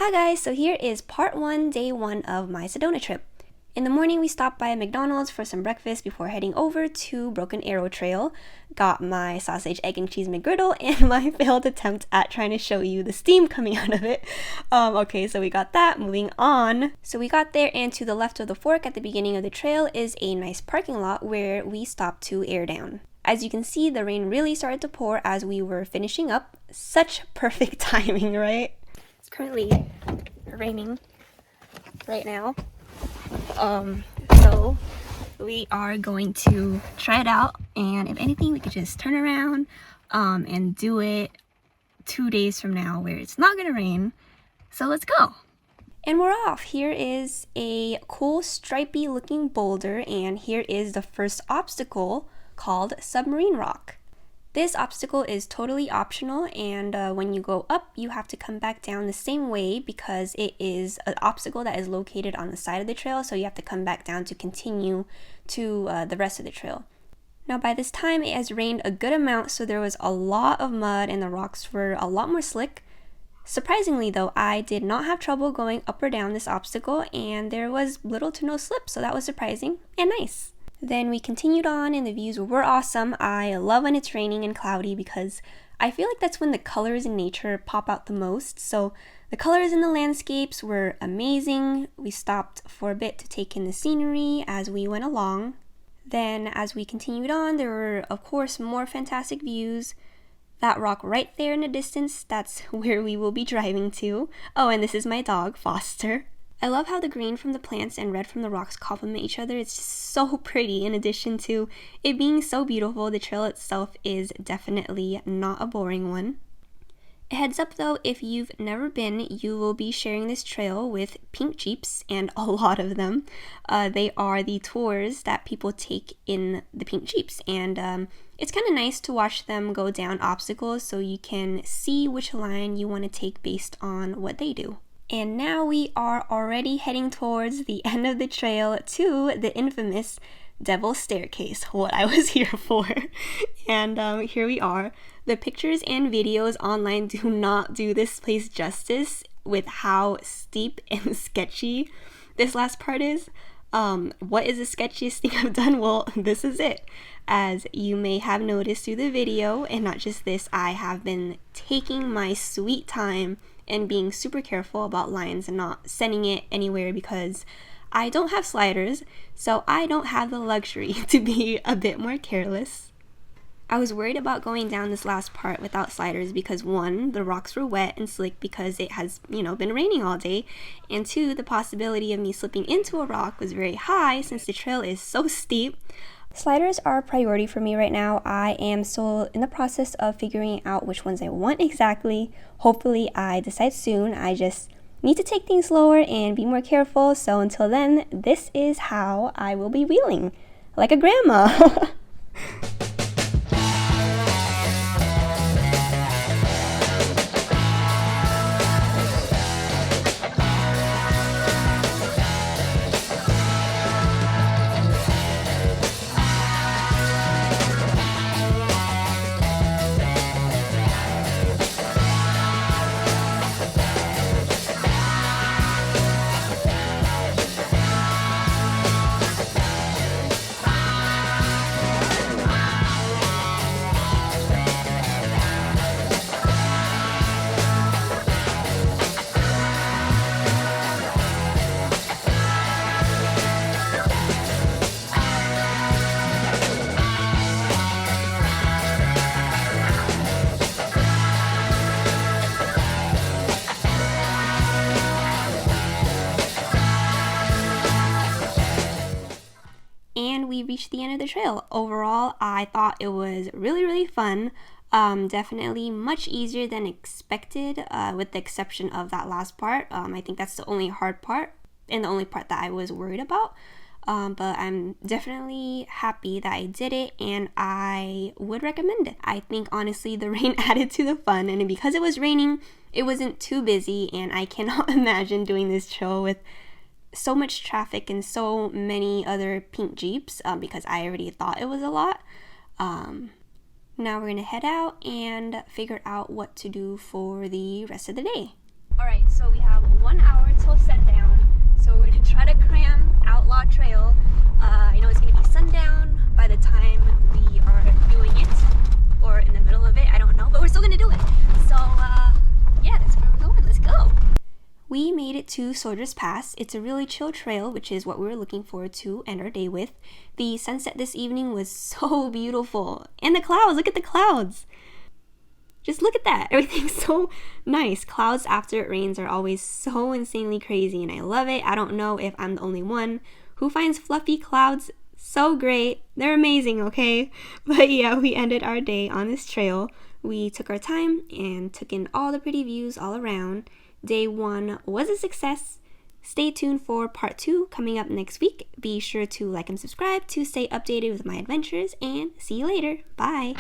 Hi guys, so here is part 1, day 1 of my Sedona trip. In the morning we stopped by a McDonald's for some breakfast before heading over to Broken Arrow Trail, got my sausage, egg, and cheese McGriddle, and my failed attempt at trying to show you the steam coming out of it. Okay, so we got that, moving on. So we got there, and to the left of the fork at the beginning of the trail is a nice parking lot where we stopped to air down. As you can see, the rain really started to pour as we were finishing up. Such perfect timing, right? It's currently raining right now. So we are going to try it out, and if anything we could just turn around and do it 2 days from now where it's not gonna rain. So let's go. And we're off. Here is a cool stripy looking boulder, and here is the first obstacle called Submarine Rock. This obstacle is totally optional, and when you go up, you have to come back down the same way because it is an obstacle that is located on the side of the trail, so you have to come back down to continue to the rest of the trail. Now by this time, it has rained a good amount, so there was a lot of mud and the rocks were a lot more slick. Surprisingly though, I did not have trouble going up or down this obstacle, and there was little to no slip, so that was surprising and nice. Then we continued on, and the views were awesome. I love when it's raining and cloudy because I feel like that's when the colors in nature pop out the most. So the colors in the landscapes were amazing. We stopped for a bit to take in the scenery as we went along. Then as we continued on, there were of course more fantastic views. That rock right there in the distance, that's where we will be driving to. Oh, and this is my dog, Foster. I love how the green from the plants and red from the rocks complement each other. It's just so pretty. In addition to it being so beautiful, the trail itself is definitely not a boring one. A heads up though, if you've never been, you will be sharing this trail with pink Jeeps, and a lot of them. They are the tours that people take in the pink Jeeps, and it's kind of nice to watch them go down obstacles so you can see which line you want to take based on what they do. And now we are already heading towards the end of the trail to the infamous Devil's Staircase, what I was here for. And here we are. The pictures and videos online do not do this place justice with how steep and sketchy this last part is. What is the sketchiest thing I've done? Well, this is it. As you may have noticed through the video, and not just this, I have been taking my sweet time and being super careful about lines and not sending it anywhere because I don't have sliders, so I don't have the luxury to be a bit more careless. I was worried about going down this last part without sliders because 1, the rocks were wet and slick because it has, been raining all day, and 2, the possibility of me slipping into a rock was very high since the trail is so steep. Sliders are a priority for me right now. I am still in the process of figuring out which ones I want exactly. Hopefully I decide soon. I just need to take things slower and be more careful. So until then, this is how I will be wheeling. Like a grandma. And we reached the end of the trail. Overall, I thought it was really fun. Definitely much easier than expected, with the exception of that last part. I think that's the only hard part and the only part that I was worried about. But I'm definitely happy that I did it, and I would recommend it. I think honestly the rain added to the fun, and because it was raining, it wasn't too busy, and I cannot imagine doing this trail with so much traffic and so many other pink Jeeps, because I already thought it was a lot. Now we're gonna head out and figure out what to do for the rest of the day. Alright, so we have 1 hour till sundown, so we're gonna try to cram Outlaw Trail. I know it's gonna be sundown by the time we are doing it, or in the middle of it, I don't know, but we're still gonna do it. So yeah, that's where we're going. Let's go. We made it to Soldier's Pass. It's a really chill trail, which is what we were looking forward to end our day with. The sunset this evening was so beautiful. And the clouds, look at the clouds. Just look at that. Everything's so nice. Clouds after it rains are always so insanely crazy, and I love it. I don't know if I'm the only one who finds fluffy clouds so great. They're amazing, okay? But yeah, we ended our day on this trail. We took our time and took in all the pretty views all around. Day 1 was a success. Stay tuned for part 2 coming up next week. Be sure to like and subscribe to stay updated with my adventures, and see you later. Bye.